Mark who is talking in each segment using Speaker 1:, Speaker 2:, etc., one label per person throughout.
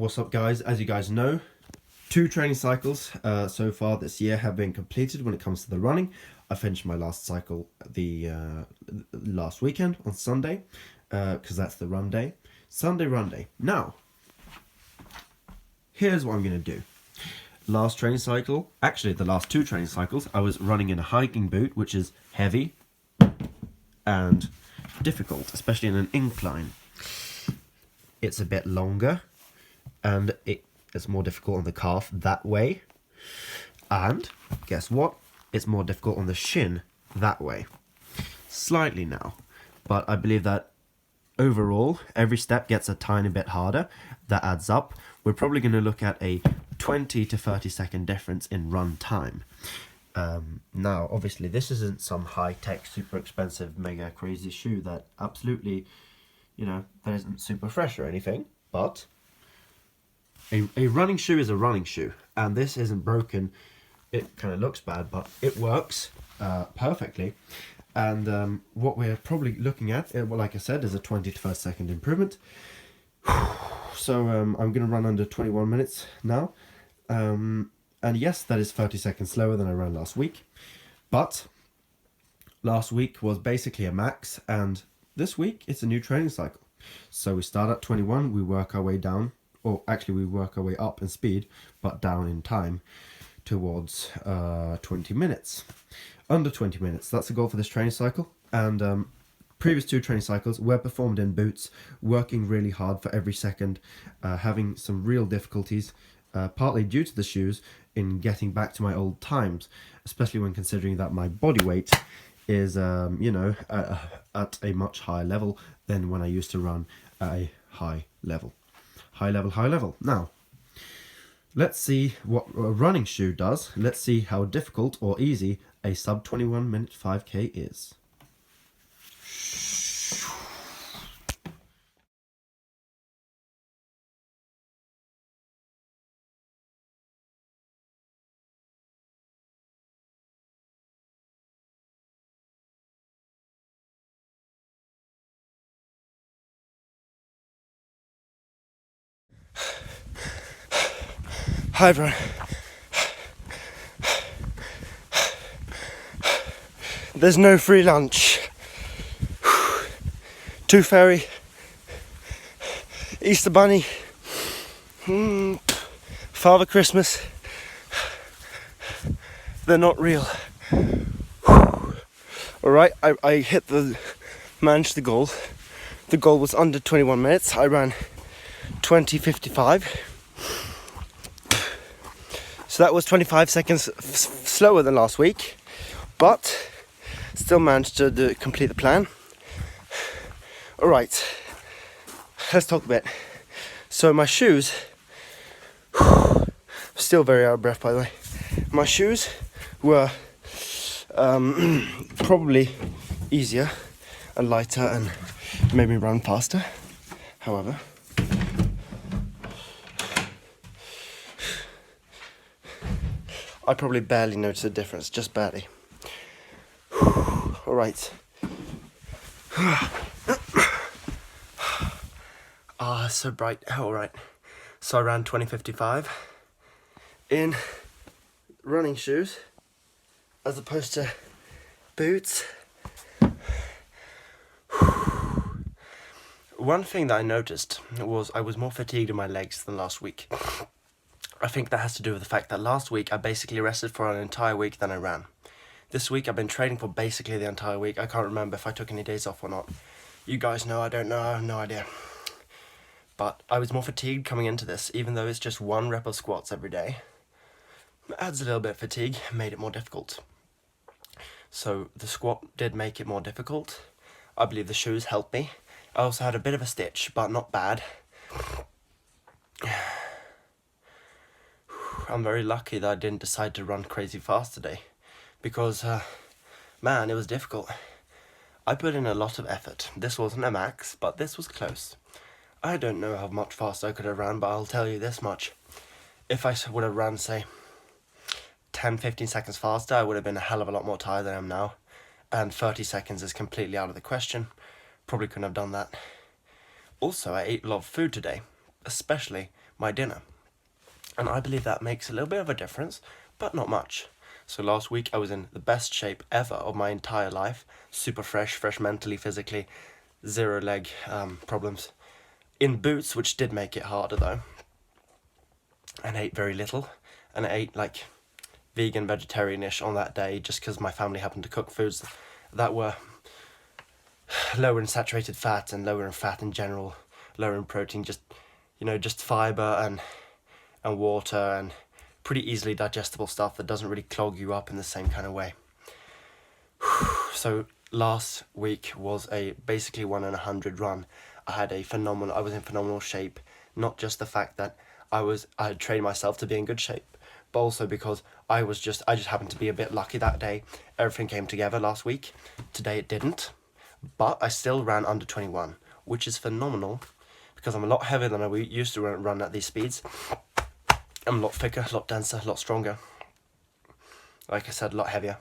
Speaker 1: What's up, guys? As you guys know, 2 training cycles so far this year have been completed when it comes to the running. I finished my last cycle the last weekend on Sunday, because that's the run day. Sunday run day. Now, here's what I'm going to do. Last training cycle, actually the last 2 training cycles, I was running in a hiking boot, which is heavy and difficult, especially in an incline. It's a bit longer, and it's more difficult on the calf that way. And guess what? It's more difficult on the shin that way. Slightly now. But I believe that overall, every step gets a tiny bit harder. That adds up. We're probably going to look at a 20 to 30 second difference in run time. Now, obviously, this isn't some high-tech, super expensive, mega crazy shoe that absolutely, that isn't super fresh or anything. But a running shoe is a running shoe, and this isn't broken. It kind of looks bad, but it works perfectly. And what we're probably looking at, like I said, is a 20 to 30 second improvement. So I'm going to run under 21 minutes now. And yes, that is 30 seconds slower than I ran last week. But last week was basically a max, and this week it's a new training cycle. So we start at 21, we work our way down, or actually we work our way up in speed, but down in time towards 20 minutes. Under 20 minutes, that's the goal for this training cycle. And previous 2 training cycles were performed in boots, working really hard for every second, having some real difficulties, partly due to the shoes, in getting back to my old times, especially when considering that my body weight is, at a much higher level than when I used to run at a high level. High level. Now, let's see what a running shoe does. Let's see how difficult or easy a sub 21 minute 5K is.
Speaker 2: Hi everyone. There's no free lunch. Tooth Fairy, Easter Bunny, Father Christmas. They're not real. Alright, I managed the goal. The goal was under 21 minutes. I ran 20:55. So that was 25 seconds slower than last week, but still managed to complete the plan. Alright, let's talk a bit. So my shoes, still very out of breath by the way. My shoes were probably easier and lighter and made me run faster. However, I probably barely noticed a difference, just barely. Alright. So bright. Alright. So I ran 20:55 in running shoes as opposed to boots. One thing that I noticed was I was more fatigued in my legs than last week. I think that has to do with the fact that last week I basically rested for an entire week, then I ran. This week I've been training for basically the entire week. I can't remember if I took any days off or not. You guys know, I don't know, I have no idea. But I was more fatigued coming into this, even though it's just 1 rep of squats every day. It adds a little bit of fatigue, made it more difficult. So the squat did make it more difficult. I believe the shoes helped me. I also had a bit of a stitch, but not bad. I'm very lucky that I didn't decide to run crazy fast today, because, man, it was difficult. I put in a lot of effort. This wasn't a max, but this was close. I don't know how much faster I could have ran, but I'll tell you this much. If I would have ran, say, 10-15 seconds faster, I would have been a hell of a lot more tired than I am now. And 30 seconds is completely out of the question. Probably couldn't have done that. Also, I ate a lot of food today, especially my dinner. And I believe that makes a little bit of a difference, but not much. So last week I was in the best shape ever of my entire life. Super fresh mentally, physically, zero leg problems. In boots, which did make it harder though. And ate very little. And I ate like vegan, vegetarianish on that day just because my family happened to cook foods that were lower in saturated fat and lower in fat in general, lower in protein, just fiber and water and pretty easily digestible stuff that doesn't really clog you up in the same kind of way. So last week was a basically 1 in 100 run. I was in phenomenal shape, not just the fact that I had trained myself to be in good shape, but also because I just happened to be a bit lucky that day. Everything came together last week. Today it didn't, but I still ran under 21, which is phenomenal because I'm a lot heavier than I used to run at these speeds. I'm a lot thicker, a lot denser, a lot stronger. Like I said, a lot heavier.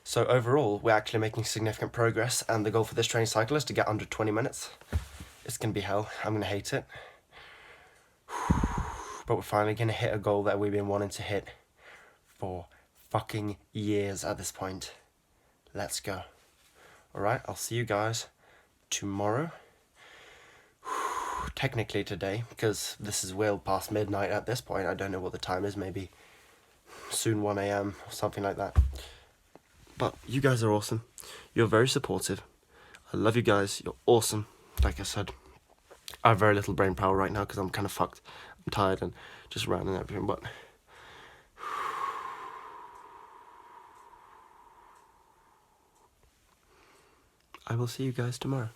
Speaker 2: So overall, we're actually making significant progress, and the goal for this training cycle is to get under 20 minutes. It's going to be hell. I'm going to hate it. But we're finally going to hit a goal that we've been wanting to hit for fucking years at this point. Let's go. Alright, I'll see you guys tomorrow. Technically today, because this is well past midnight at this point. I don't know what the time is, maybe soon 1 a.m. or something like that. But you guys are awesome. You're very supportive. I love you guys. You're awesome. Like I said, I have very little brain power right now because I'm kind of fucked. I'm tired and just ran and everything, but I will see you guys tomorrow.